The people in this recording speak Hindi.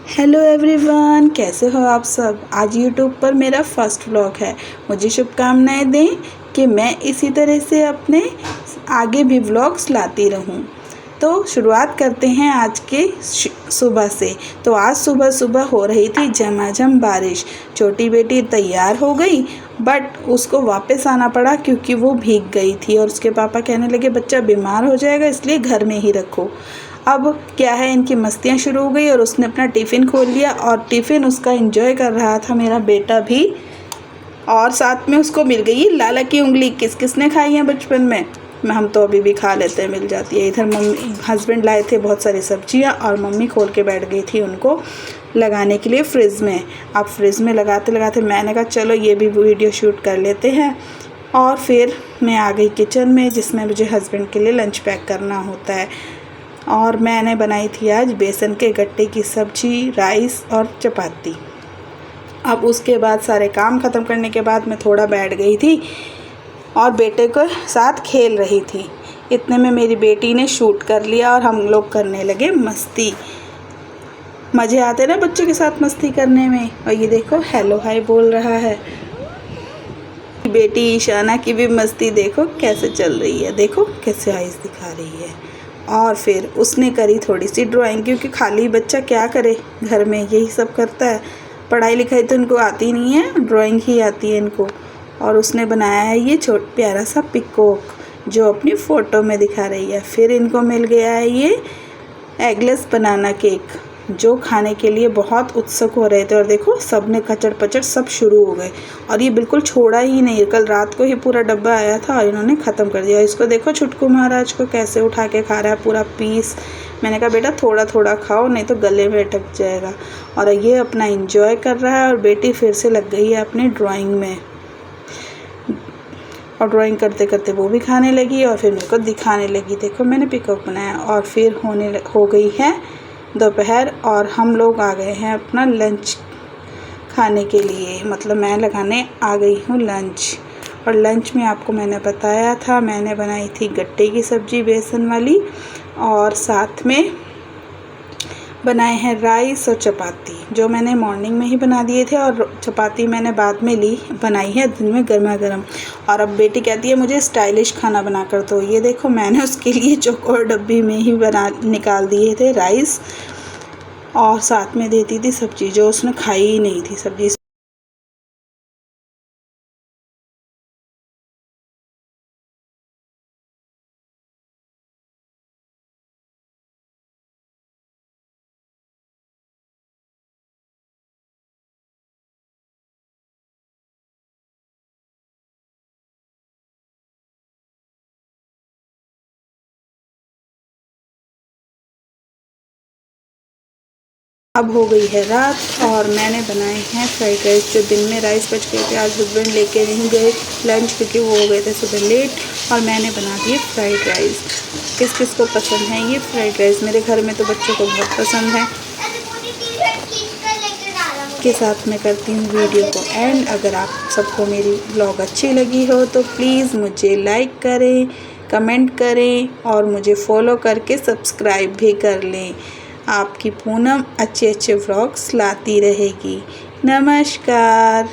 हेलो एवरीवन, कैसे हो आप सब। आज यूट्यूब पर मेरा फर्स्ट व्लॉग है। मुझे शुभकामनाएं दें कि मैं इसी तरह से अपने आगे भी व्लॉग्स लाती रहूं। तो शुरुआत करते हैं आज के सुबह से। तो आज सुबह सुबह हो रही थी झमाझम बारिश। छोटी बेटी तैयार हो गई बट उसको वापस आना पड़ा क्योंकि वो भीग गई थी और उसके पापा कहने लगे बच्चा बीमार हो जाएगा इसलिए घर में ही रखो। अब क्या है, इनकी मस्तियाँ शुरू हो गई और उसने अपना टिफ़िन खोल लिया और टिफ़िन उसका एंजॉय कर रहा था मेरा बेटा भी। और साथ में उसको मिल गई लाला की उंगली। किस किसने खाई है बचपन में, हम तो अभी भी खा लेते हैं, मिल जाती है। इधर मम्मी हस्बैंड लाए थे बहुत सारी सब्जियां और मम्मी खोल के बैठ गई थी उनको लगाने के लिए फ्रिज में। अब फ्रिज में लगाते लगाते मैंने कहा चलो ये भी वीडियो शूट कर लेते हैं। और फिर मैं आ गई किचन में जिसमें मुझे हस्बैंड के लिए लंच पैक करना होता है। और मैंने बनाई थी आज बेसन के गट्टे की सब्जी, राइस और चपाती। अब उसके बाद सारे काम ख़त्म करने के बाद मैं थोड़ा बैठ गई थी और बेटे के साथ खेल रही थी। इतने में मेरी बेटी ने शूट कर लिया और हम लोग करने लगे मस्ती। मज़े आते ना बच्चे के साथ मस्ती करने में। और ये देखो हेलो हाय बोल रहा है। बेटी ईशाना की भी मस्ती देखो कैसे चल रही है, देखो कैसे आइज़ दिखा रही है। और फिर उसने करी थोड़ी सी ड्राइंग, क्योंकि खाली बच्चा क्या करे, घर में यही सब करता है। पढ़ाई लिखाई तो इनको आती नहीं है, ड्राइंग ही आती है इनको। और उसने बनाया है ये प्यारा सा पिकॉक जो अपनी फ़ोटो में दिखा रही है। फिर इनको मिल गया है ये एगलेस बनाना केक जो खाने के लिए बहुत उत्सुक हो रहे थे। और देखो सब ने कचड़ पचड़ सब शुरू हो गए और ये बिल्कुल छोड़ा ही नहीं। कल रात को ही पूरा डब्बा आया था और इन्होंने ख़त्म कर दिया। इसको देखो छुटकू महाराज को कैसे उठा के खा रहा है पूरा पीस। मैंने कहा बेटा थोड़ा थोड़ा खाओ नहीं तो गले में अटक जाएगा। और ये अपना इंजॉय कर रहा है और बेटी फिर से लग गई है अपनी ड्राइंग में। और ड्राइंग करते करते वो भी खाने लगी और फिर मेरे को दिखाने लगी देखो मैंने पिकॉक बनाया। और फिर हो गई है दोपहर और हम लोग आ गए हैं अपना लंच खाने के लिए। मतलब मैं लगाने आ गई हूँ लंच। और लंच में आपको मैंने बताया था मैंने बनाई थी गट्टे की सब्ज़ी बेसन वाली और साथ में बनाए हैं राइस और चपाती जो मैंने मॉर्निंग में ही बना दिए थे और चपाती मैंने बाद में बनाई है दिन में गर्मा गर्म। और अब बेटी कहती है मुझे स्टाइलिश खाना बना कर दो। ये देखो मैंने उसके लिए चौकोर डब्बी में ही निकाल दिए थे राइस और साथ में देती थी सब्ज़ी जो उसने खाई ही नहीं थी सब्ज़ी। अब हो गई है रात और मैंने बनाए हैं फ्राइड राइस। जो दिन में राइस बच गए थे आज हस्बैंड लेके नहीं गए लंच क्योंकि वो हो गए थे सुबह लेट। और मैंने बना दिए फ्राइड राइस। किस किस को पसंद है ये फ्राइड राइस, मेरे घर में तो बच्चों को बहुत पसंद है। के साथ मैं करती हूँ वीडियो को एंड। अगर आप सबको मेरी ब्लॉग अच्छी लगी हो तो प्लीज़ मुझे लाइक करें, कमेंट करें और मुझे फॉलो करके सब्सक्राइब भी कर लें। आपकी पूनम अच्छे अच्छे व्लॉग्स लाती रहेगी। नमस्कार।